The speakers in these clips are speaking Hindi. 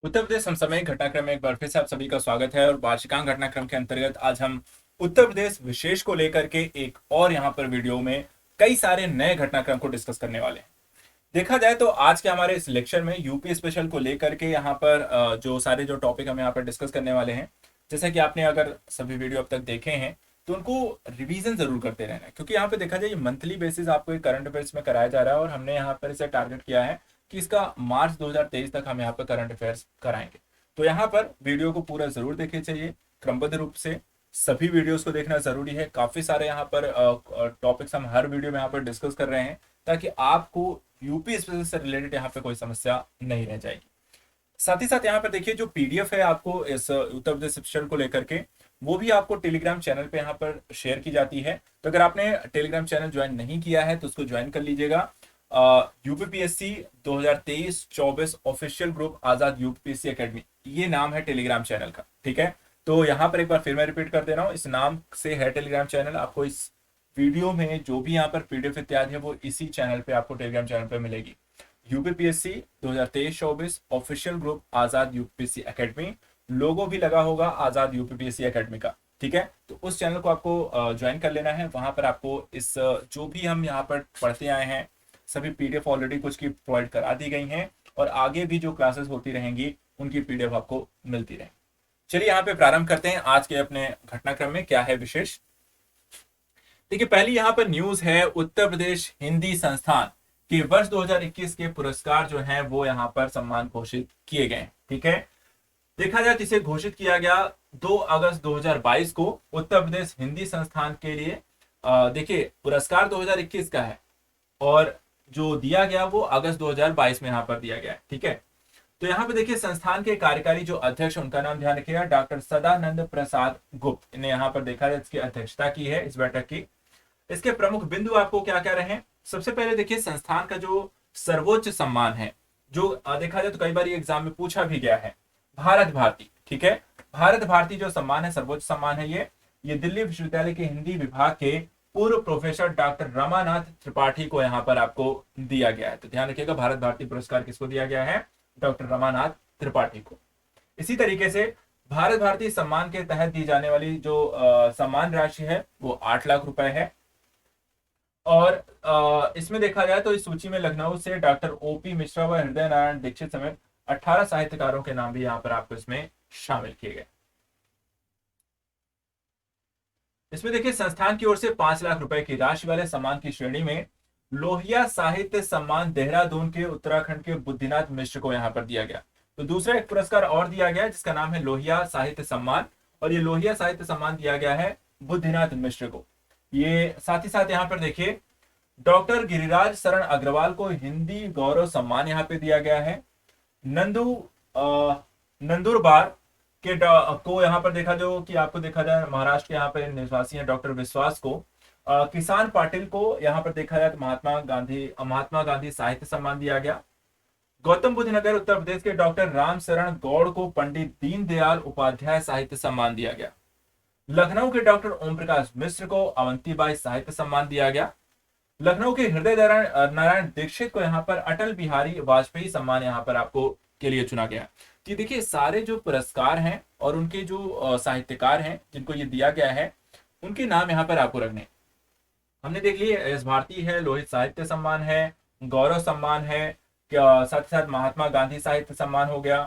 उत्तर प्रदेश समसामयिक घटनाक्रम में एक बार फिर से आप सभी का स्वागत है। और वार्षिकांक घटनाक्रम के अंतर्गत आज हम उत्तर प्रदेश विशेष को लेकर के एक और यहाँ पर वीडियो में कई सारे नए घटनाक्रम को डिस्कस करने वाले हैं। देखा जाए तो आज के हमारे इस लेक्चर में यूपी स्पेशल को लेकर के यहाँ पर जो सारे जो टॉपिक हम यहाँ पर डिस्कस करने वाले हैं, जैसा कि आपने अगर सभी वीडियो अब तक देखे हैं तो उनको रिवीजन जरूर करते रहना है, क्योंकि यहाँ पे देखा जाए ये मंथली बेसिस आपको एक करंट अफेयर्स में कराया जा रहा है और हमने यहाँ पर इसे टारगेट किया है कि इसका मार्च 2023 तक हम यहाँ पर करंट अफेयर्स कराएंगे। तो यहाँ पर वीडियो को पूरा जरूर देखिए, चाहिए क्रमबद्ध रूप से सभी वीडियोस को देखना जरूरी है। काफी सारे यहाँ पर टॉपिक्स हम हर वीडियो में यहाँ पर डिस्कस कर रहे हैं ताकि आपको यूपी स्पेशल से रिलेटेड यहाँ पे कोई समस्या नहीं रह जाएगी। साथ ही साथ यहाँ पर देखिए जो पीडीएफ है आपको इस उत्तर प्रदेश स्पेशल को लेकर के, वो भी आपको टेलीग्राम चैनल पे यहाँ पर शेयर की जाती है। तो अगर आपने टेलीग्राम चैनल ज्वाइन नहीं किया है तो उसको ज्वाइन कर लीजिएगा। यूपीपीएससी 2023-24 ऑफिशियल ग्रुप आजाद यूपीपीएससी एकेडमी, ये नाम है टेलीग्राम चैनल का। ठीक है, तो यहाँ पर एक बार फिर मैं रिपीट कर दे रहा हूँ, इस नाम से है टेलीग्राम चैनल। आपको इस वीडियो में जो भी यहाँ पर पीडीएफ इत्यादि है वो इसी चैनल पे आपको टेलीग्राम चैनल पे मिलेगी। यूपीपीएससी 2023-24 ऑफिशियल ग्रुप आजाद यूपीपीएससी एकेडमी, लोगो भी लगा होगा आजाद यूपीपीएससी एकेडमी का। ठीक है, तो उस चैनल को आपको ज्वाइन कर लेना है। वहां पर आपको इस जो भी हम यहाँ पर पढ़ते आए हैं सभी पीडीएफ ऑलरेडी कुछ की प्रोवाइड करा दी गई हैं और आगे भी जो क्लासेस होती रहेंगी उनकी पीडीएफ आपको मिलती रहेगी। चलिए यहाँ पे प्रारंभ करते हैं आज के अपने घटनाक्रम में क्या है विशेष। देखिए पहली यहाँ पर न्यूज है, उत्तर प्रदेश हिंदी संस्थान के वर्ष 2021 के पुरस्कार जो हैं वो यहाँ पर सम्मान घोषित किए गए। ठीक है, देखा जाए तो इसे घोषित किया गया 2 अगस्त 2022 को उत्तर प्रदेश हिंदी संस्थान के लिए। देखिए पुरस्कार 2021 का है और जो दिया गया वो अगस्त 2022 में यहाँ पर दिया गया है। ठीक है, तो यहाँ पे देखिए संस्थान के कार्यकारी जो अध्यक्ष, उनका नाम ध्यान रखिएगा, डॉक्टर सदानंद प्रसाद गुप्त ने यहाँ पर देखा जाए इसकी अध्यक्षता की है इस बैठक की। इसके प्रमुख बिंदु आपको क्या क्या रहे। सबसे पहले देखिए संस्थान का जो सर्वोच्च सम्मान है, जो देखा जाए तो कई बार ये एग्जाम में पूछा भी गया है, भारत भारती। ठीक है, भारत भारती जो सम्मान है, सर्वोच्च सम्मान है ये दिल्ली विश्वविद्यालय के हिंदी विभाग के पूर्व प्रोफेसर डॉक्टर रमानाथ त्रिपाठी को यहाँ पर आपको दिया गया है। तो ध्यान रखिएगा भारत भारती पुरस्कार किसको दिया गया है, डॉक्टर रमानाथ त्रिपाठी को। इसी तरीके से भारत भारती सम्मान के तहत दी जाने वाली जो सम्मान राशि है वो 8 लाख रुपए है। और इसमें देखा जाए तो इस सूची में लखनऊ से डॉक्टर ओपी मिश्रा व हृदय नारायण दीक्षित समेत 18 साहित्यकारों के नाम भी यहाँ पर आपको इसमें शामिल किए गए। इसमें देखिए संस्थान की ओर से 5 लाख रुपए की राशि वाले सम्मान की श्रेणी में लोहिया साहित्य सम्मान देहरादून के उत्तराखंड के बुद्धिनाथ मिश्र को यहाँ पर दिया गया। तो दूसरा एक पुरस्कार और दिया गया जिसका नाम है लोहिया साहित्य सम्मान, और ये लोहिया साहित्य सम्मान दिया गया है बुद्धिनाथ मिश्र को। ये साथ ही साथ यहाँ पर देखिए डॉक्टर गिरिराज शरण अग्रवाल को हिंदी गौरव सम्मान यहाँ पे दिया गया है। नंदुरबार के को यहाँ पर देखा जो कि आपको देखा जाए महाराष्ट्र के यहाँ पे निवासी है डॉक्टर विश्वास को, किसान पाटिल को यहाँ पर देखा जाए तो महात्मा गांधी साहित्य सम्मान दिया गया। गौतम बुद्ध नगर उत्तर प्रदेश के डॉक्टर राम शरण गौड़ को पंडित दीनदयाल उपाध्याय साहित्य सम्मान दिया गया। लखनऊ के डॉक्टर ओम प्रकाश मिश्र को अवंतीबाई साहित्य सम्मान दिया गया। लखनऊ के हृदय नारायण दीक्षित को यहाँ पर अटल बिहारी वाजपेयी सम्मान यहाँ पर आपको के लिए चुना गया। तो देखिए सारे जो पुरस्कार हैं और उनके जो साहित्यकार हैं जिनको ये दिया गया है उनके नाम यहाँ पर आपको रखने। हमने देख लिए एस भारती है, लोहित साहित्य सम्मान है, गौरव सम्मान है, साथ ही साथ महात्मा गांधी साहित्य सम्मान हो गया,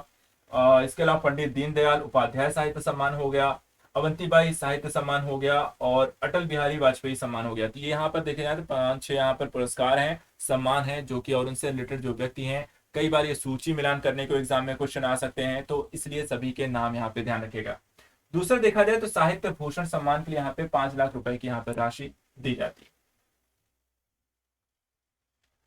इसके अलावा पंडित दीनदयाल उपाध्याय साहित्य सम्मान हो गया, अवंतीबाई साहित्य सम्मान हो गया और अटल बिहारी वाजपेयी सम्मान हो गया। तो ये यहाँ पर देखे जाए तो 5-6 यहाँ पर पुरस्कार हैं, सम्मान है जो कि और उनसे रिलेटेड जो व्यक्ति हैं, कई बार ये सूची मिलान करने को एग्जाम में क्वेश्चन आ सकते हैं, तो इसलिए सभी के नाम यहाँ पे ध्यान रखेगा। दूसरा देखा जाए तो साहित्य भूषण सम्मान के लिए यहाँ पे 5 लाख रुपए की यहाँ पर राशि दी जाती है।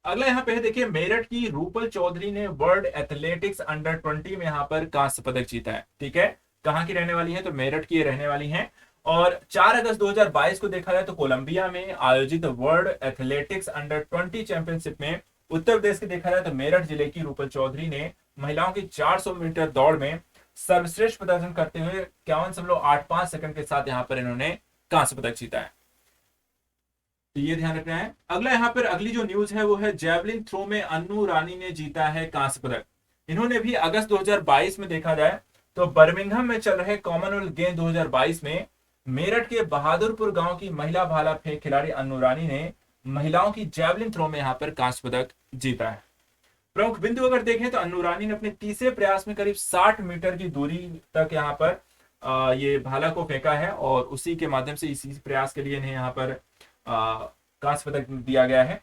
अगला यहाँ पे देखिए मेरठ की रूपल चौधरी ने वर्ल्ड एथलेटिक्स अंडर 20 में यहाँ पर कांस्य पदक जीता है। ठीक है, कहाँ की रहने वाली है, तो मेरठ की रहने वाली हैं। और 4 अगस्त 2022 को देखा जाए तो कोलंबिया में आयोजित वर्ल्ड एथलेटिक्स अंडर 20 चैंपियनशिप में उत्तर प्रदेश के देखा जाए तो मेरठ जिले की रूपल चौधरी ने महिलाओं की 400 मीटर दौड़ में सर्वश्रेष्ठ प्रदर्शन करते हुए 51.85 सेकंड के साथ यहाँ पर इन्होंने कांस्य पदक जीता है। तो ये ध्यान रखना है। अगला यहाँ पर अगली जो न्यूज है वो है जेवलिन थ्रो में अन्नू रानी ने जीता है कांस्य पदक। इन्होंने भी अगस्त 2022 में देखा जाए तो बर्मिंघम में चल रहे कॉमनवेल्थ गेम 2022 में मेरठ के बहादुरपुर गांव की महिला भाला फेंक खिलाड़ी अन्नू रानी ने महिलाओं की जैवलिन थ्रो में यहां पर कांस्य पदक जीता है। प्रमुख बिंदु अगर देखें तो अन्नू रानी ने अपने तीसरे प्रयास में करीब 60 मीटर की दूरी तक यहां पर ये भाला को फेंका है और उसी के माध्यम से इसी प्रयास के लिए इन्हें यहाँ पर कांस्य पदक दिया गया है।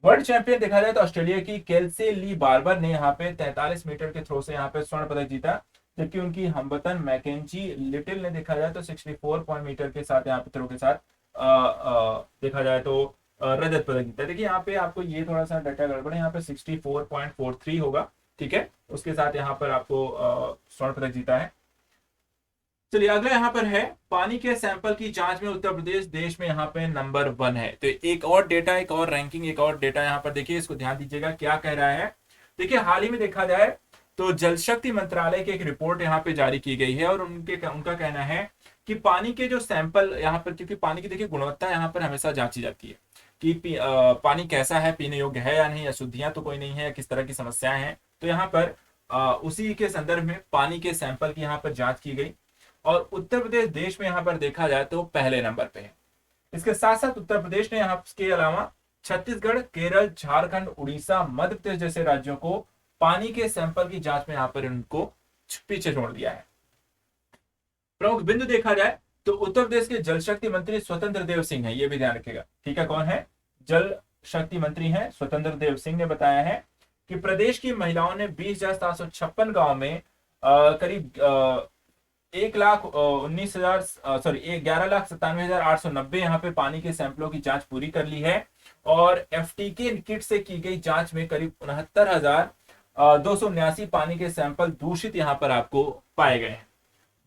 वर्ल्ड चैंपियन देखा जाए तो ऑस्ट्रेलिया की केल्से ली बार्बर ने यहाँ पे 43 मीटर के थ्रो से यहाँ पे स्वर्ण पदक जीता, जबकि उनकी हमवतन मैकेंजी लिटिल ने देखा जाए तो 64 पॉइंट मीटर के साथ यहाँ पे थ्रो के साथ देखा जाए तो रजत पदक जीता। देखिए यहाँ पे आपको ये थोड़ा सा डाटा गड़बड़ है, यहाँ पे 64.43 होगा, ठीक है, उसके साथ यहाँ पर आपको स्वर्ण पदक जीता है। चलिए अगला यहाँ पर है पानी के सैंपल की जांच में उत्तर प्रदेश देश में यहाँ पे नंबर 1 है। तो एक और डेटा, एक और रैंकिंग, एक और डेटा यहाँ पर देखिए, इसको ध्यान दीजिएगा क्या कह रहा है। देखिए हाल ही में देखा जाए तो जल शक्ति मंत्रालय की एक रिपोर्ट यहाँ पे जारी की गई है और उनका कहना है कि पानी के जो सैंपल यहाँ पर, क्योंकि पानी की देखिए गुणवत्ता यहाँ पर हमेशा जांची जाती है कि पानी कैसा है, पीने योग्य है या नहीं, अशुद्धियां तो कोई नहीं है, किस तरह की समस्याएं हैं। तो यहाँ पर उसी के संदर्भ में पानी के सैंपल की यहाँ पर जांच की गई और उत्तर प्रदेश देश में यहाँ पर देखा जाए तो पहले नंबर पे है। इसके साथ साथ उत्तर प्रदेश ने यहाँ के अलावा छत्तीसगढ़, केरल, झारखंड, उड़ीसा, मध्य प्रदेश जैसे राज्यों को पानी के सैंपल की जांच में यहाँ पर इनको पीछे छोड़ दिया है। प्रमुख बिंदु देखा जाए तो उत्तर प्रदेश के जल शक्ति मंत्री स्वतंत्र देव सिंह है, ये भी ध्यान रखिएगा, ठीक है। कौन है? जल शक्ति मंत्री हैं स्वतंत्र देव सिंह ने बताया है कि प्रदेश की महिलाओं ने 20,756 गांव में करीब 11,97,890 यहाँ पे पानी के सैंपलों की जांच पूरी कर ली है और एफटीके किट से की गई जांच में करीब 69,279 पानी के सैंपल दूषित यहाँ पर आपको पाए गए हैं।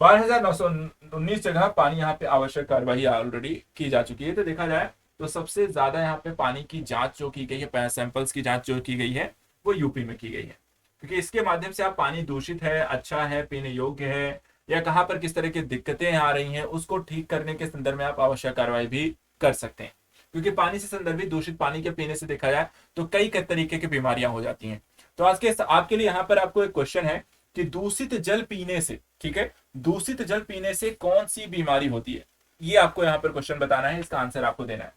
12,919 जगह पानी यहाँ पे आवश्यक कार्यवाही ऑलरेडी की जा चुकी है। तो देखा जाए तो सबसे ज्यादा यहाँ पे पानी की जांच जो की गई है, सैंपल्स की जांच जो की गई है वो यूपी में की गई है, क्योंकि इसके माध्यम से आप पानी दूषित है, अच्छा है, पीने योग्य है या कहां पर किस तरह की दिक्कतें आ रही हैं उसको ठीक करने के संदर्भ में आप आवश्यक कार्रवाई भी कर सकते हैं। क्योंकि पानी से संदर्भित दूषित पानी के पीने से देखा जाए तो कई तरीके की बीमारियां हो जाती हैं। तो आज के आपके लिए यहाँ पर आपको एक क्वेश्चन है कि दूषित जल पीने से, ठीक है, दूषित जल पीने से कौन सी बीमारी होती है, ये आपको यहाँ पर क्वेश्चन बताना है, इसका आंसर आपको देना है।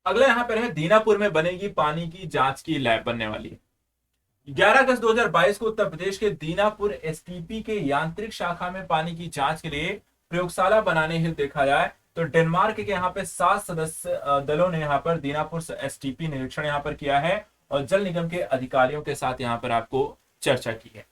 अगला यहाँ पर है दीनापुर में बनेगी पानी की जांच की लैब बनने वाली है। 11 अगस्त 2022 को उत्तर प्रदेश के दीनापुर एसटीपी के यांत्रिक शाखा में पानी की जांच के लिए प्रयोगशाला बनाने हेतु देखा जाए तो डेनमार्क के यहाँ पे 7 सदस्य दलों ने यहाँ पर दीनापुर एसटीपी निरीक्षण यहाँ पर किया है और जल निगम के अधिकारियों के साथ यहाँ पर आपको चर्चा की है।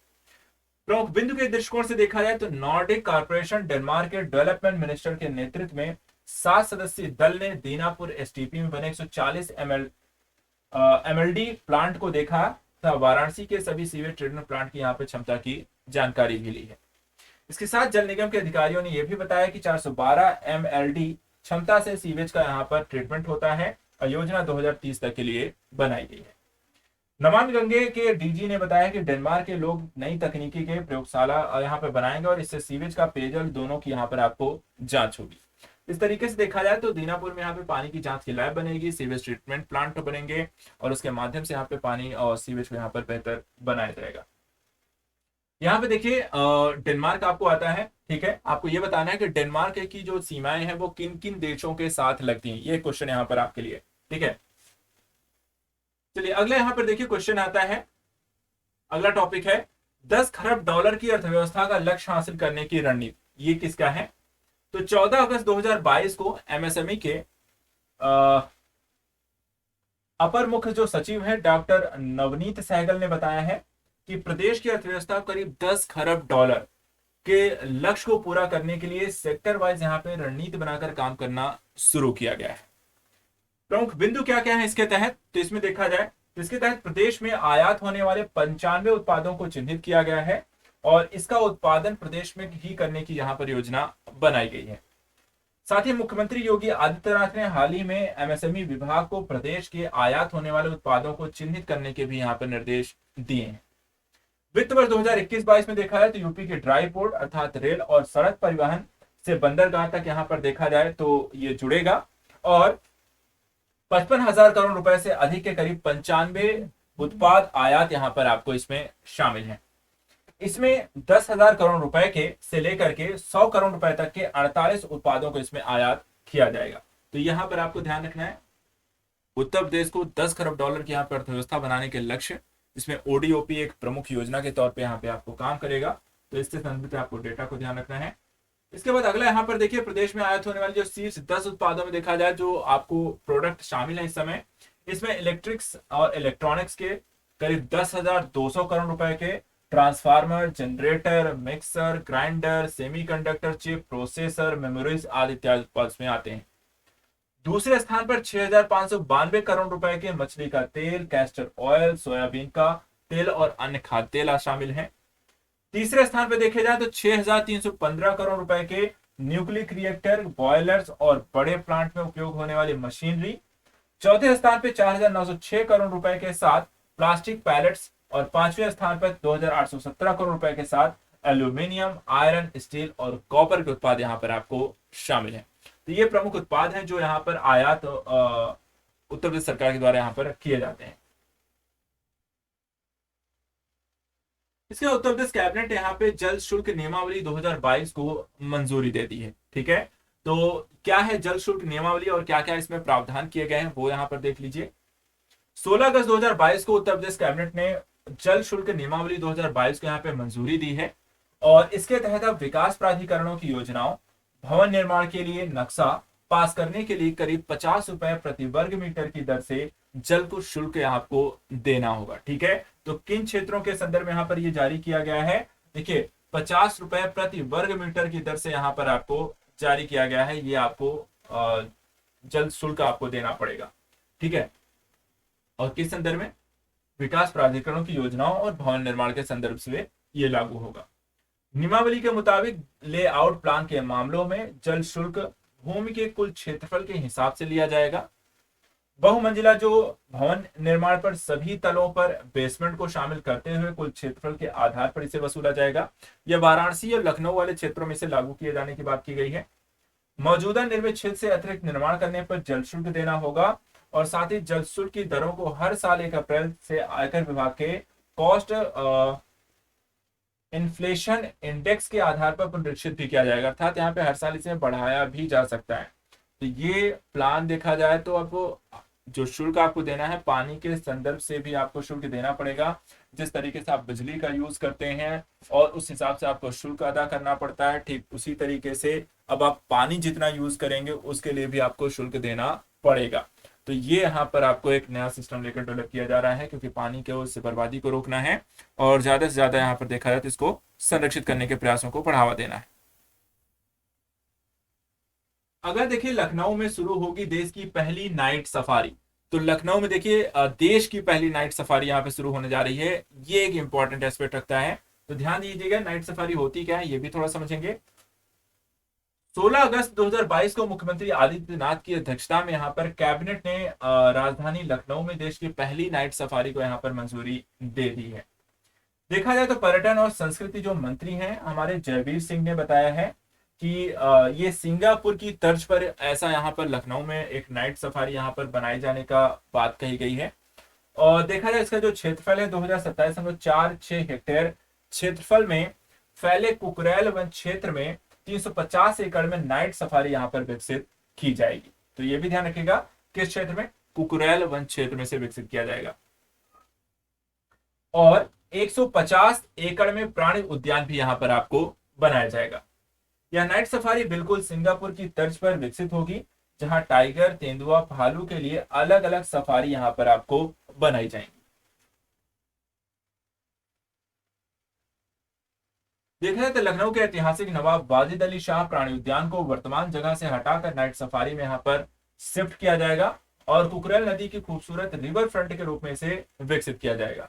प्रमुख बिंदु के दृष्टिकोण से देखा जाए तो नॉर्डिक कॉर्पोरेशन डेनमार्क के डेवलपमेंट मिनिस्टर के नेतृत्व में 7 सदस्यीय दल ने दीनापुर एसटीपी में बने 140 एमएलडी प्लांट को देखा तथा वाराणसी के सभी सीवेज ट्रीटमेंट प्लांट की यहाँ पे क्षमता की जानकारी भी ली है। इसके साथ जल निगम के अधिकारियों ने यह भी बताया कि 412 एमएलडी क्षमता से सीवेज का यहाँ पर ट्रीटमेंट होता है और योजना 2030 तक के लिए बनाई गई है। नमामि गंगे के डीजी ने बताया कि डेनमार्क के लोग नई तकनीकी के प्रयोगशाला यहाँ पे बनाएंगे और इससे सीवेज का पेयजल दोनों की यहाँ पर आपको जांच होगी। इस तरीके से देखा जाए तो दीनापुर में यहाँ पे पानी की जांच की लैब बनेगी, सीवेज ट्रीटमेंट प्लांट बनेंगे और उसके माध्यम से यहाँ पे पानी और सीवेज को यहाँ पर बेहतर बनाया जाएगा। यहाँ पे देखिए डेनमार्क आपको आता है, ठीक है, आपको ये बताना है कि डेनमार्क की जो सीमाएं हैं वो किन किन देशों के साथ लगती हैं, ये क्वेश्चन यहाँ पर आपके लिए, ठीक है। चलिए अगला यहाँ पर देखिए क्वेश्चन आता है, अगला टॉपिक है 10 खरब डॉलर की अर्थव्यवस्था का लक्ष्य हासिल करने की रणनीति, ये किसका है? तो 14 अगस्त 2022 को एमएसएमई के अपर मुख्य जो सचिव है डॉक्टर नवनीत सहगल ने बताया है कि प्रदेश की अर्थव्यवस्था करीब 10 खरब डॉलर के लक्ष्य को पूरा करने के लिए सेक्टर वाइज यहाँ पे रणनीति बनाकर काम करना शुरू किया गया है। प्रमुख बिंदु क्या क्या है इसके तहत? तो इसमें देखा जाए तो इसके तहत प्रदेश में आयात होने वाले 95 उत्पादों को चिन्हित किया गया है और इसका उत्पादन प्रदेश में ही करने की यहाँ पर योजना बनाई गई है। साथ ही मुख्यमंत्री योगी आदित्यनाथ ने हाल ही में एमएसएमई विभाग को प्रदेश के आयात होने वाले उत्पादों को चिन्हित करने के भी यहाँ पर निर्देश दिए हैं। वित्त वर्ष 2021-22 में देखा जाए तो यूपी के ड्राई पोर्ट अर्थात रेल और सड़क परिवहन से बंदरगाह तक यहाँ पर देखा जाए तो ये जुड़ेगा और 55,000 करोड़ रुपए से अधिक के करीब 95 उत्पाद आयात यहाँ पर आपको इसमें शामिल है। इसमें 10,000 करोड़ रुपए के से लेकर के 100 करोड़ रुपए तक के 48 उत्पादों को इसमें आयात किया जाएगा। तो यहां पर आपको ध्यान रखना है, उत्तर प्रदेश को 10 खरब डॉलर की यहाँ पर अर्थव्यवस्था बनाने के लक्ष्य, इसमें ओडीओपी एक प्रमुख योजना के तौर पे यहाँ पे आपको काम करेगा। तो इससे संबंधित आपको डेटा को ध्यान रखना है। इसके बाद अगला यहाँ पर देखिए, प्रदेश में आयात होने वाली जो शीर्ष 10 उत्पादों में देखा जाए जो आपको प्रोडक्ट शामिल है इस समय, इसमें इलेक्ट्रिक्स और इलेक्ट्रॉनिक्स के करीब 10,200 करोड़ रुपए के transformer, generator, mixer, grinder, semiconductor chip, processor, memories आदि इत्यादि उत्पाद में आते हैं। दूसरे स्थान पर 6,592 करोड़ रुपए के मछली का तेल, कैस्टर ऑयल, सोयाबीन का तेल और अन्य खाद्य तेल शामिल हैं। तीसरे स्थान पर देखे जाए तो 6,315 करोड़ रुपए के न्यूक्लियर रिएक्टर, बॉयलर्स और बड़े प्लांट में उपयोग होने वाली मशीनरी। चौथे स्थान पर 4,906 करोड़ रुपए के साथ प्लास्टिक पैलेट्स और पांचवें स्थान पर 2,817 करोड़ रुपए के साथ एल्यूमिनियम, आयरन, स्टील और कॉपर के उत्पाद यहाँ पर आपको शामिल हैं। तो ये प्रमुख उत्पाद हैं जो यहाँ पर आयात उत्तर प्रदेश सरकार के द्वारा यहाँ पर किए जाते हैं। इसके उत्तर प्रदेश कैबिनेट यहाँ पे जल शुल्क नियमावली 2022 को मंजूरी दे दी है। ठीक है, तो क्या है जल शुल्क नियमावली और क्या क्या इसमें प्रावधान किए गए हैं वो यहाँ पर देख लीजिए। 16 अगस्त 2022 को उत्तर प्रदेश कैबिनेट ने जल शुल्क नियमावली 2022 को यहाँ पे मंजूरी दी है और इसके तहत अब विकास प्राधिकरणों की योजनाओं, भवन निर्माण के लिए नक्शा पास करने के लिए करीब 50 रुपए प्रति वर्ग मीटर की दर से जल को शुल्क आपको देना होगा। ठीक है, तो किन क्षेत्रों के संदर्भ में यहाँ पर ये जारी किया गया है, देखिए 50 रुपए प्रति वर्ग मीटर की दर से यहाँ पर आपको जारी किया गया है, ये आपको जल शुल्क आपको देना पड़ेगा। ठीक है, और किस संदर्भ में, विकास प्राधिकरणों की योजनाओं और भवन निर्माण के संदर्भ से ये लागू होगा। नियमावली के मुताबिक लेआउट प्लान के मामलों में जल शुल्क भूमि के कुल क्षेत्रफल के हिसाब से लिया जाएगा। बहुमंजिला जो भवन निर्माण पर सभी तलों पर बेसमेंट को शामिल करते हुए कुल क्षेत्रफल के आधार पर इसे वसूला जाएगा। यह वाराणसी और लखनऊ वाले क्षेत्रों में इसे लागू किए जाने की बात की गई है। मौजूदा निर्मित क्षेत्र से अतिरिक्त निर्माण करने पर जल शुल्क देना होगा और साथ ही जल शुल्क की दरों को हर साल 1 अप्रैल से आयकर विभाग के कॉस्ट इन्फ्लेशन इंडेक्स के आधार पर पुनरीक्षित भी किया जाएगा, अर्थात यहाँ पे हर साल इसे बढ़ाया भी जा सकता है। तो ये प्लान देखा जाए तो आपको जो शुल्क आपको देना है पानी के संदर्भ से भी आपको शुल्क देना पड़ेगा। जिस तरीके से आप बिजली का यूज करते हैं और उस हिसाब से आपको शुल्क अदा करना पड़ता है, ठीक उसी तरीके से अब आप पानी जितना यूज करेंगे उसके लिए भी आपको शुल्क देना पड़ेगा। तो ये यहाँ पर आपको एक नया सिस्टम लेकर डेवलप किया जा रहा है क्योंकि पानी के उससे बर्बादी को रोकना है और ज्यादा से ज्यादा यहाँ पर देखा जाए तो इसको संरक्षित करने के प्रयासों को बढ़ावा देना है। अगर देखिए लखनऊ में शुरू होगी देश की पहली नाइट सफारी, तो लखनऊ में देखिए देश की पहली नाइट सफारी यहाँ पे शुरू होने जा रही है। ये एक इंपॉर्टेंट एस्पेक्ट रखता है, तो ध्यान दीजिएगा नाइट सफारी होती क्या है ये भी थोड़ा समझेंगे। 16 अगस्त 2022 को मुख्यमंत्री आदित्यनाथ की अध्यक्षता में यहाँ पर कैबिनेट ने राजधानी लखनऊ में देश की पहली नाइट सफारी को यहाँ पर मंजूरी दे दी है। देखा जाए तो पर्यटन और संस्कृति जो मंत्री हैं हमारे जयवीर सिंह ने बताया है कि ये सिंगापुर की तर्ज पर ऐसा यहाँ पर लखनऊ में एक नाइट सफारी यहाँ पर बनाए जाने का बात कही गई है। और देखा जाए इसका जो क्षेत्रफल है 2027.46 हेक्टेयर क्षेत्रफल में फैले कुकरेल वन क्षेत्र में 350 एकड़ में नाइट सफारी यहाँ पर विकसित की जाएगी। तो ये भी ध्यान रखिएगा किस क्षेत्र में, कुकरेल वन क्षेत्र में से विकसित किया जाएगा। और 150 एकड़ में प्राणी उद्यान भी यहाँ पर आपको बनाया जाएगा। यह नाइट सफारी बिल्कुल सिंगापुर की तर्ज पर विकसित होगी जहां टाइगर, तेंदुआ, भालू के लिए अलग अलग सफारी यहाँ पर आपको बनाई जाएंगी। देखा जाए तो लखनऊ के ऐतिहासिक नवाब वाजिद अली शाह प्राणी उद्यान को वर्तमान जगह से हटाकर नाइट सफारी में यहाँ पर शिफ्ट किया जाएगा और कुकरेल नदी की खूबसूरत रिवर फ्रंट के रूप में इसे विकसित किया जाएगा।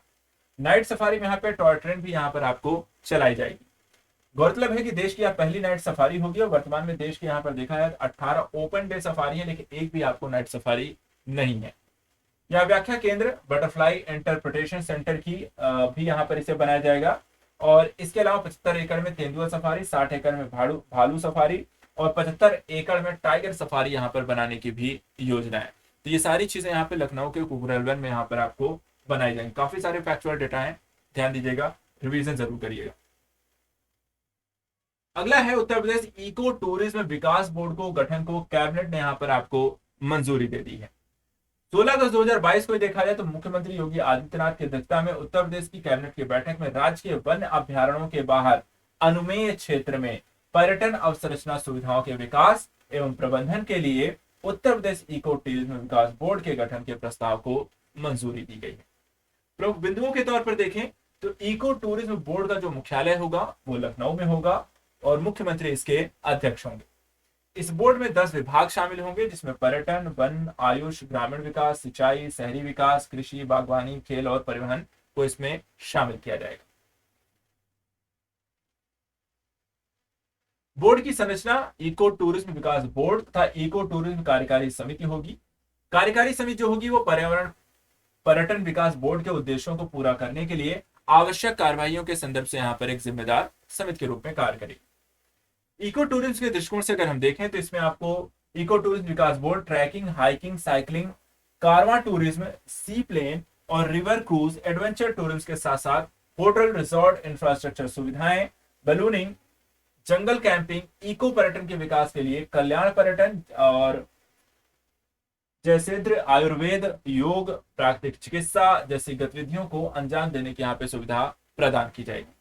नाइट सफारी में यहाँ पे टॉय ट्रेन भी यहाँ पर आपको चलाई जाएगी। गौरतलब है कि देश की यह पहली नाइट सफारी होगी और वर्तमान में देश के यहाँ पर देखा है 18 ओपन डे सफारी है लेकिन एक भी आपको नाइट सफारी नहीं है। यह व्याख्या केंद्र बटरफ्लाई इंटरप्रिटेशन सेंटर की भी यहाँ पर इसे बनाया जाएगा और इसके अलावा 75 एकड़ में तेंदुआ सफारी, 60 एकड़ में भालू सफारी और 75 एकड़ में टाइगर सफारी यहाँ पर बनाने की भी योजना है। तो ये सारी चीजें यहाँ पे लखनऊ के कुकरेल वन में यहाँ पर आपको बनाई जाएंगी। काफी सारे फैक्चुअल डेटा हैं, ध्यान दीजिएगा, रिवीजन जरूर करिएगा। अगला है उत्तर प्रदेश इको टूरिज्म विकास बोर्ड को गठन को कैबिनेट ने यहाँ पर आपको मंजूरी दे दी है। 16 अगस्त 2022 को देखा जाए तो मुख्यमंत्री योगी आदित्यनाथ की अध्यक्षता में उत्तर प्रदेश की कैबिनेट की बैठक में राज्य के वन्य अभ्यारण्यों के बाहर अनुमेय क्षेत्र में पर्यटन अवसंरचना सुविधाओं के विकास एवं प्रबंधन के लिए उत्तर प्रदेश इको टूरिज्म विकास बोर्ड के गठन के प्रस्ताव को मंजूरी दी गई है। प्रमुख बिंदुओं के तौर पर देखें तो इको टूरिज्म बोर्ड का जो मुख्यालय होगा वो लखनऊ में होगा और मुख्यमंत्री इसके अध्यक्ष होंगे। इस बोर्ड में 10 विभाग शामिल होंगे, जिसमें पर्यटन, वन, आयुष, ग्रामीण विकास, सिंचाई, शहरी विकास, कृषि, बागवानी, खेल और परिवहन को इसमें शामिल किया जाएगा। बोर्ड की संरचना इको टूरिज्म विकास बोर्ड तथा इको टूरिज्म कार्यकारी समिति होगी। कार्यकारी समिति जो होगी वो पर्यटन विकास बोर्ड के उद्देश्यों को पूरा करने के लिए आवश्यक कार्रवाइयों के संदर्भ से यहाँ पर एक जिम्मेदार समिति के रूप में कार्य करेगी। इको टूरिज्म के दृष्टिकोण से अगर हम देखें तो इसमें आपको इको टूरिज्म विकास बोर्ड ट्रैकिंग, हाइकिंग, साइकिलिंग, कारवां टूरिज्म, सी प्लेन और रिवर क्रूज एडवेंचर टूरिज्म के साथ साथ होटल, रिजॉर्ट, इंफ्रास्ट्रक्चर सुविधाएं, बलूनिंग, जंगल कैंपिंग, इको पर्यटन के विकास के लिए कल्याण पर्यटन और जैसे आयुर्वेद, योग, प्राकृतिक चिकित्सा जैसी गतिविधियों को अंजाम देने की यहाँ पे सुविधा प्रदान की जाएगी।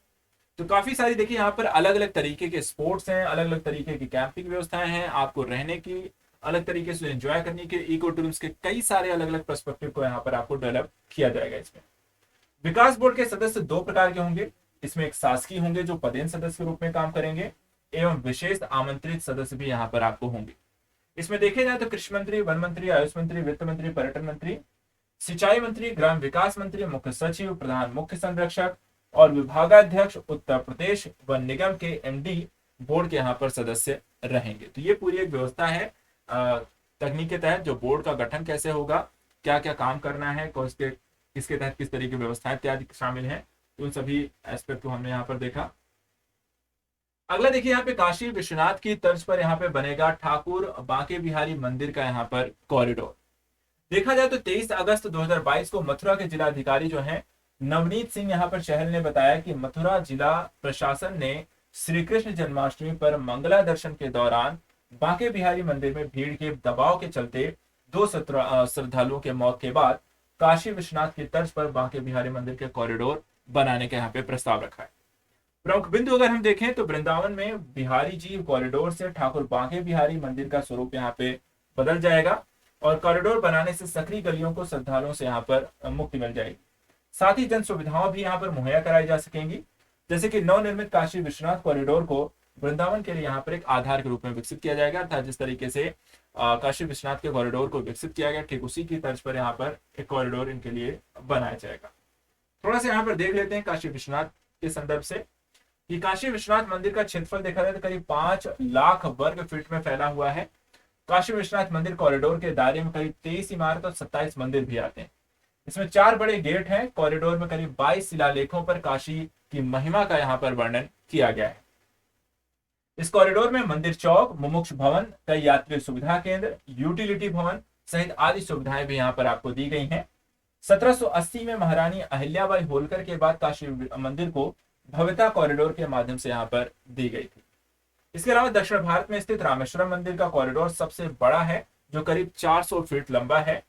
तो काफी सारी देखिए यहाँ पर अलग अलग तरीके के स्पोर्ट्स हैं, अलग अलग तरीके की कैंपिंग व्यवस्थाएं हैं, आपको रहने की अलग तरीके से एंजॉय करने के इको टूरिज्म के कई सारे अलग अलग पर्सपेक्टिव को यहाँ पर आपको डेवलप किया जाएगा। इसमें विकास बोर्ड के सदस्य 2 प्रकार के होंगे। इसमें एक शासकीय होंगे जो पदेन सदस्य के रूप में काम करेंगे एवं विशेष आमंत्रित सदस्य भी यहाँ पर आपको होंगे। इसमें देखे जाए तो कृषि मंत्री, वन मंत्री, आयुष मंत्री, वित्त मंत्री, पर्यटन मंत्री, सिंचाई मंत्री, ग्राम विकास मंत्री, मुख्य सचिव, प्रधान मुख्य संरक्षक और विभागाध्यक्ष उत्तर प्रदेश वन निगम के एमडी बोर्ड के यहाँ पर सदस्य रहेंगे। तो ये पूरी एक व्यवस्था है तकनीक के तहत जो बोर्ड का गठन कैसे होगा, क्या क्या काम करना है, किसके तहत किस तरीके की व्यवस्थाएं इत्यादि शामिल है, उन सभी एस्पेक्ट को हमने यहाँ पर देखा। अगला देखिए यहाँ पे काशी विश्वनाथ की तर्ज पर यहाँ पे बनेगा ठाकुर बांके बिहारी मंदिर का यहाँ पर कॉरिडोर। देखा जाए तो 23 अगस्त 2022 को मथुरा के जिलाधिकारी जो हैं नवनीत सिंह यहाँ पर चहल ने बताया कि मथुरा जिला प्रशासन ने श्री कृष्ण जन्माष्टमी पर मंगला दर्शन के दौरान बांके बिहारी मंदिर में भीड़ के दबाव के चलते 2 श्रद्धालुओं के मौत के बाद काशी विश्वनाथ की तर्ज पर बांके बिहारी मंदिर के कॉरिडोर बनाने का यहाँ पे प्रस्ताव रखा है। प्रमुख बिंदु अगर हम देखें तो वृंदावन में बिहारी जी कॉरिडोर से ठाकुर बांके बिहारी मंदिर का स्वरूप यहाँ पे बदल जाएगा और कॉरिडोर बनाने से सकरी गलियों को श्रद्धालुओं से यहाँ पर मुक्ति मिल जाएगी। साथ ही जन सुविधाओं भी यहाँ पर मुहैया कराई जा सकेंगी, जैसे कि नवनिर्मित काशी विश्वनाथ कॉरिडोर को वृंदावन के लिए यहाँ पर एक आधार के रूप में विकसित किया जाएगा। अर्थात जिस तरीके से काशी विश्वनाथ के कॉरिडोर को विकसित किया गया ठीक उसी की तर्ज पर यहाँ पर एक कॉरिडोर इनके लिए बनाया जाएगा। थोड़ा सा यहाँ पर देख लेते हैं काशी विश्वनाथ के संदर्भ से कि काशी विश्वनाथ मंदिर का क्षेत्रफल देखा जाए तो करीब 5 लाख वर्ग फीट में फैला हुआ है। काशी विश्वनाथ मंदिर कॉरिडोर के दायरे में करीब 23 इमारत और 27 मंदिर भी आते हैं। इसमें 4 बड़े गेट हैं। कॉरिडोर में करीब 22 शिलालेखों पर काशी की महिमा का यहाँ पर वर्णन किया गया है। इस कॉरिडोर में मंदिर चौक, मुमुक्ष भवन, कई यात्री सुविधा केंद्र, यूटिलिटी भवन सहित आदि सुविधाएं भी यहाँ पर आपको दी गई हैं। 1780 में महारानी अहिल्याबाई होलकर के बाद काशी मंदिर को भव्यता कॉरिडोर के माध्यम से यहाँ पर दी गई थी। इसके अलावा दक्षिण भारत में स्थित रामेश्वरम मंदिर का कॉरिडोर सबसे बड़ा है जो करीब 400 फीट लंबा है।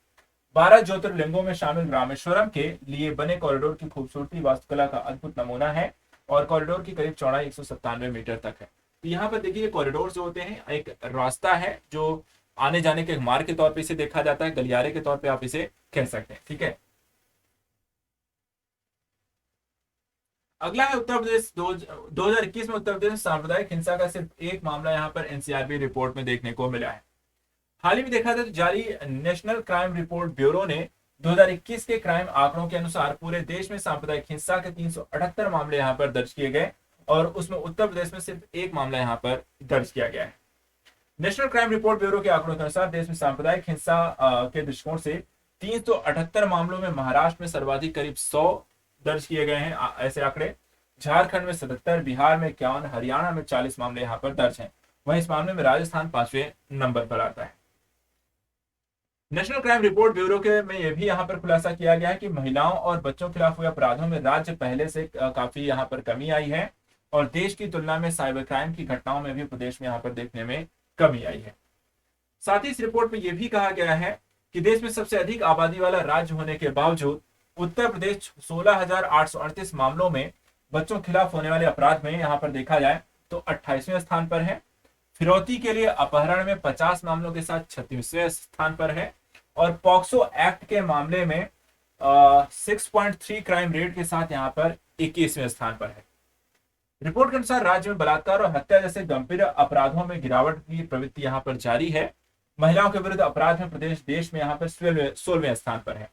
12 ज्योतिर्लिंगों में शामिल रामेश्वरम के लिए बने कॉरिडोर की खूबसूरती वास्तुकला का अद्भुत नमूना है और कॉरिडोर की करीब चौड़ाई 197 मीटर तक है। तो यहाँ पर देखिए कॉरिडोर जो होते हैं एक रास्ता है जो आने जाने के मार्ग के तौर पर इसे देखा जाता है, गलियारे के तौर पर आप इसे कह सकते हैं। ठीक है, अगला है उत्तर प्रदेश 2021 में उत्तर प्रदेश में सांप्रदायिक हिंसा का सिर्फ एक मामला यहाँ पर एनसीआरबी रिपोर्ट में देखने को मिला है। हाल ही में देखा जाए तो जारी नेशनल क्राइम रिपोर्ट ब्यूरो ने 2021 के क्राइम आंकड़ों के अनुसार पूरे देश में सांप्रदायिक हिंसा के 378 मामले यहाँ पर दर्ज किए गए और उसमें उत्तर प्रदेश में सिर्फ एक मामला यहाँ पर दर्ज किया गया है। नेशनल क्राइम रिपोर्ट ब्यूरो के आंकड़ों के अनुसार देश में सांप्रदायिक हिंसा के दृष्टिकोण से 378 मामलों में महाराष्ट्र में सर्वाधिक करीब 100 दर्ज किए गए हैं ऐसे आंकड़े। झारखंड में 77, बिहार में 51, हरियाणा में 40 मामले यहाँ पर दर्ज हैं। वहीं इस मामले में राजस्थान 5वें नंबर पर आता है। नेशनल क्राइम रिपोर्ट ब्यूरो के में यह भी यहाँ पर खुलासा किया गया है कि महिलाओं और बच्चों के खिलाफ हुए अपराधों में राज्य पहले से काफी यहाँ पर कमी आई है और देश की तुलना में साइबर क्राइम की घटनाओं में भी प्रदेश में यहाँ पर देखने में कमी आई है। साथ ही इस रिपोर्ट में यह भी कहा गया है कि देश में सबसे अधिक आबादी वाला राज्य होने के बावजूद उत्तर प्रदेश 16,838 मामलों में बच्चों के खिलाफ होने वाले अपराध में यहाँ पर देखा जाए तो 28वें स्थान पर है। फिरौती के लिए अपहरण में 50 मामलों के साथ 36वें स्थान पर है और पॉक्सो एक्ट के मामले में 6.3 क्राइम रेट के साथ यहाँ पर 21वें स्थान पर है। रिपोर्ट के अनुसार राज्य में बलात्कार और हत्या जैसे गंभीर अपराधों में गिरावट की प्रवृत्ति यहाँ पर जारी है। महिलाओं के विरुद्ध अपराध में प्रदेश देश में यहाँ पर 16वें स्थान पर है।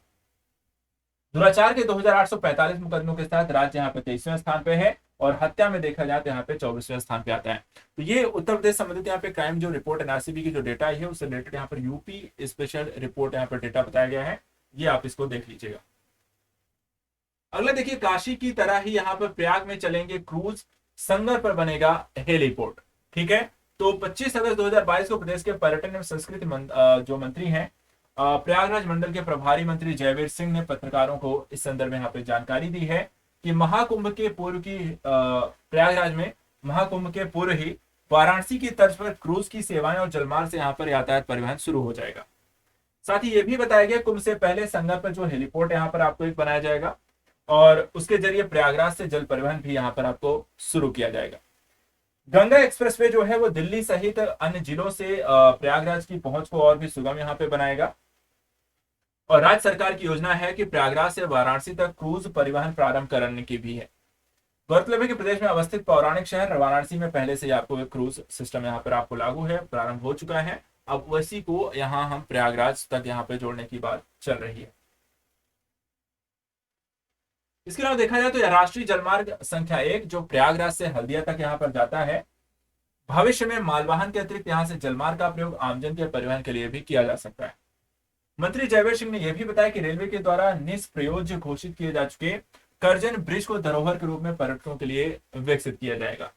दुराचार के 2,845 मुकदमों के साथ राज्य यहाँ पे 23वें स्थान पे है और हत्या में देखा जाए तो यहाँ पे 24वें स्थान पे आता है। तो ये उत्तर प्रदेश संबंधित यहाँ पे क्राइम जो रिपोर्ट एनआरसीबी की जो डेटा है उससे रिलेटेड यहाँ पर यूपी स्पेशल रिपोर्ट यहाँ पर डेटा बताया गया है, ये आप इसको देख लीजिएगा। अगला देखिए, काशी की तरह ही यहाँ पर प्रयाग में चलेंगे क्रूज, संगर पर बनेगा हेलीपोर्ट। ठीक है, तो 25 अगस्त 2022 को प्रदेश के पर्यटन एवं संस्कृति जो मंत्री हैं प्रयागराज मंडल के प्रभारी मंत्री जयवीर सिंह ने पत्रकारों को इस संदर्भ में यहाँ पे जानकारी दी है कि महाकुंभ के पूर्व की प्रयागराज में महाकुंभ के पूर्व ही वाराणसी की तर्ज पर क्रूज की सेवाएं और जलमार्ग से यहाँ पर यातायात परिवहन शुरू हो जाएगा। साथ ही ये भी बताया गया कुंभ से पहले संगम पर जो हेलीपोर्ट यहाँ पर आपको एक बनाया जाएगा और उसके जरिए प्रयागराज से जल परिवहन भी यहाँ पर आपको शुरू किया जाएगा। गंगा एक्सप्रेसवे जो है वो दिल्ली सहित अन्य जिलों से प्रयागराज की पहुंच को और भी सुगम यहाँ पे बनाएगा और राज्य सरकार की योजना है कि प्रयागराज से वाराणसी तक क्रूज परिवहन प्रारंभ करने की भी है। गौरतलब है कि प्रदेश में अवस्थित पौराणिक शहर वाराणसी में पहले से आपको एक क्रूज सिस्टम यहाँ पर आपको लागू है, प्रारंभ हो चुका है। अब वैसी को यहाँ हम प्रयागराज तक यहाँ पे जोड़ने की बात चल रही है। इसके अलावा देखा जाए तो राष्ट्रीय जलमार्ग संख्या 1 जो प्रयागराज से हल्दिया तक यहाँ पर जाता है, भविष्य में मालवाहन के अतिरिक्त यहाँ से जलमार्ग का प्रयोग आमजन के परिवहन के लिए भी किया जा सकता है। मंत्री जयवीर सिंह ने यह भी बताया कि रेलवे के द्वारा निष्प्रयोज्य घोषित किए जा चुके करजन ब्रिज को धरोहर के रूप में पर्यटकों के लिए विकसित किया जाएगा।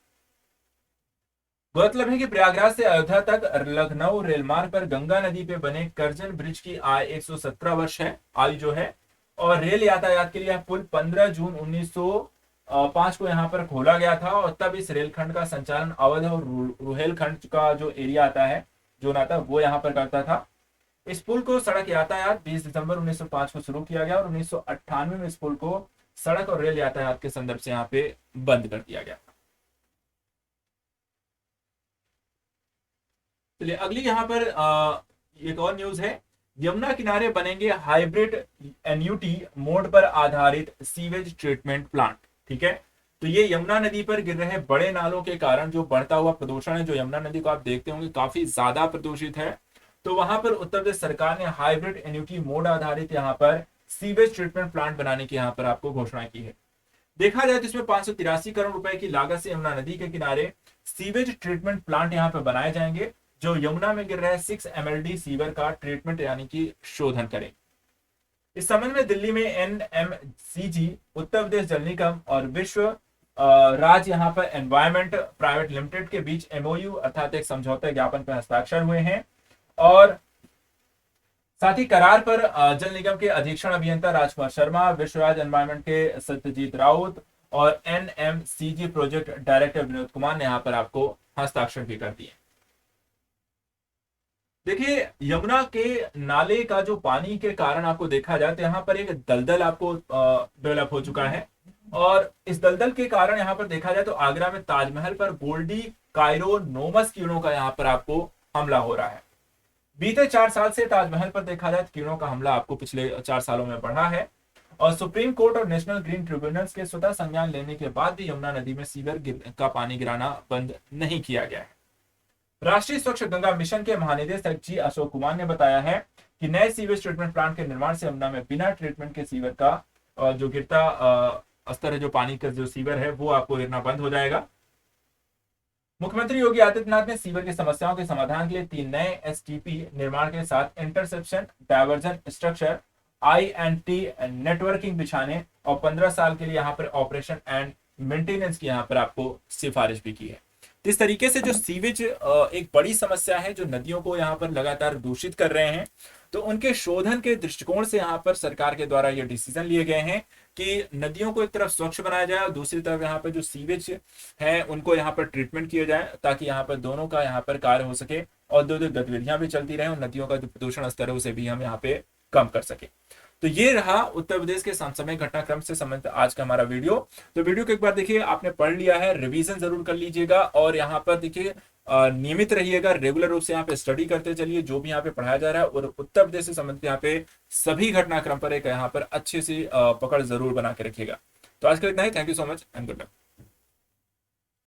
गौरतलब है कि प्रयागराज से अयोध्या तक लखनऊ रेल मार्ग पर गंगा नदी पे बने करजन ब्रिज की आयु 117 वर्ष है आयु जो है और रेल यातायात के लिए पुल 15 जून 1905 को यहाँ पर खोला गया था और तब इस रेलखंड का संचालन अवध और रुहेलखंड का जो एरिया आता है जोन आता है वो यहाँ पर करता था। इस पुल को सड़क यातायात 20 दिसंबर 1905 को शुरू किया गया और 1998 में इस पुल को सड़क और रेल यातायात के संदर्भ से यहाँ पे बंद कर दिया गया। चलिए अगली यहाँ पर एक और न्यूज है, यमुना किनारे बनेंगे हाइब्रिड एनयूटी मोड पर आधारित सीवेज ट्रीटमेंट प्लांट। ठीक है, तो ये यमुना नदी पर गिर रहे बड़े नालों के कारण जो बढ़ता हुआ प्रदूषण है, जो यमुना नदी को आप देखते होंगे काफी ज्यादा प्रदूषित है, तो वहां पर उत्तर प्रदेश सरकार ने हाइब्रिड एन्युटी मोड आधारित यहाँ पर सीवेज ट्रीटमेंट प्लांट बनाने की यहाँ पर आपको घोषणा की है। देखा जाए तो इसमें 583 करोड़ रुपए की लागत से यमुना नदी के किनारे सीवेज ट्रीटमेंट प्लांट यहाँ पर बनाए जाएंगे जो यमुना में गिर रहे 6 MLD सीवर का ट्रीटमेंट यानी कि शोधन करें। इस संबंध में दिल्ली में NMCG, उत्तर प्रदेश जल निगम और विश्व राज्य यहाँ पर एनवायरमेंट प्राइवेट लिमिटेड के बीच MOU अर्थात एक समझौता ज्ञापन पर हस्ताक्षर हुए हैं और साथ ही करार पर जल निगम के अधीक्षण अभियंता राजकुमार शर्मा, विश्वराज एनवायरमेंट के सत्यजीत राउत और NMCG project director Vinod Kumar ने यहाँ पर आपको हस्ताक्षर भी कर दिए। देखिए यमुना के नाले का जो पानी के कारण आपको देखा जाए तो यहाँ पर एक दलदल आपको डेवलप हो चुका है और इस दलदल के कारण यहाँ पर देखा जाए तो आगरा में ताजमहल पर गोल्डी कायरोनोमस कीड़ों का यहाँ पर आपको हमला हो रहा है। बीते 4 साल से ताजमहल पर देखा जाए तो कीड़ों का हमला आपको पिछले 4 सालों में बढ़ा है और सुप्रीम कोर्ट और नेशनल ग्रीन ट्रिब्यूनल्स के स्वतः संज्ञान लेने के बाद भी यमुना नदी में सीवर का पानी गिराना बंद नहीं किया गया है। राष्ट्रीय स्वच्छ गंगा मिशन के महानिदेशक जी अशोक कुमार ने बताया है कि नए सीवेज ट्रीटमेंट प्लांट के निर्माण से यमुना में बिना ट्रीटमेंट के सीवर का जो गिरता स्तर है, जो पानी का जो सीवर है वो आपको गिरना बंद हो जाएगा। मुख्यमंत्री योगी आदित्यनाथ ने सीवर की समस्याओं के समाधान के लिए 3 नए STP निर्माण के साथ interception diversion structure INT networking बिछाने और 15 साल के लिए यहाँ पर ऑपरेशन एंड मेंटेनेंस की यहाँ पर आपको सिफारिश भी की है। तो इस तरीके से जो सीवेज एक बड़ी समस्या है, जो नदियों को यहाँ पर लगातार दूषित कर रहे हैं, तो उनके शोधन के दृष्टिकोण से यहाँ पर सरकार के द्वारा ये डिसीजन लिए गए हैं कि नदियों को एक तरफ स्वच्छ बनाया जाए और दूसरी तरफ यहाँ पर जो सीवेज है उनको यहाँ पर ट्रीटमेंट किया जाए, ताकि यहाँ पर दोनों का यहाँ पर कार्य हो सके, औद्योगिक गतिविधियां भी चलती रहे और नदियों का जो प्रदूषण स्तर है उसे भी हम यहाँ पे कम कर सके। तो ये रहा उत्तर प्रदेश के समसामयिक घटनाक्रम से संबंधित आज का हमारा वीडियो। तो वीडियो को एक बार देखिए, आपने पढ़ लिया है, रिवीजन जरूर कर लीजिएगा और यहाँ पर देखिए नियमित रहिएगा, रेगुलर रूप से यहाँ पे स्टडी करते चलिए जो भी यहाँ पे पढ़ाया जा रहा है, और उत्तर प्रदेश से संबंधित यहाँ पे सभी घटनाक्रम पर एक यहाँ पर अच्छी सी पकड़ जरूर बना के रखिएगा। तो आज के लिए इतना ही। Thank you so much and good luck.